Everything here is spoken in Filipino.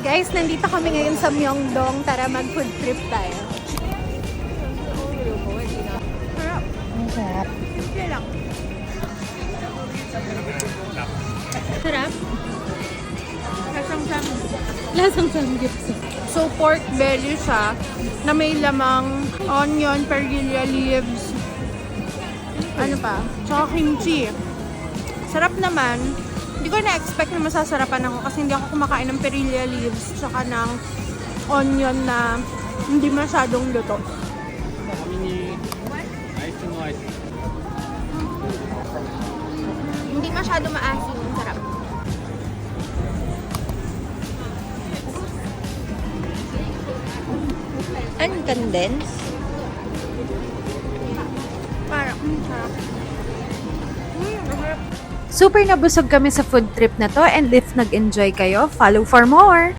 Guys, nandito kami ngayon sa Myeongdong. Tara mag-food trip tayo. Sarap. Ang sarap. Sige lang. Sarap. Lasang samgyupsal. So, pork belly siya na may lamang onion, perilla leaves, ano pa, tsaka kimchi. Sarap naman. Hindi ko na-expect na masasarapan ako kasi hindi ako kumakain ng perilla leaves tsaka ng onion na hindi masyadong luto. Hindi masyado maasim. Sarap. Anong condense? Parang, sarap. Sarap. Super nabusog kami sa food trip na to, and if nag-enjoy kayo, follow for more!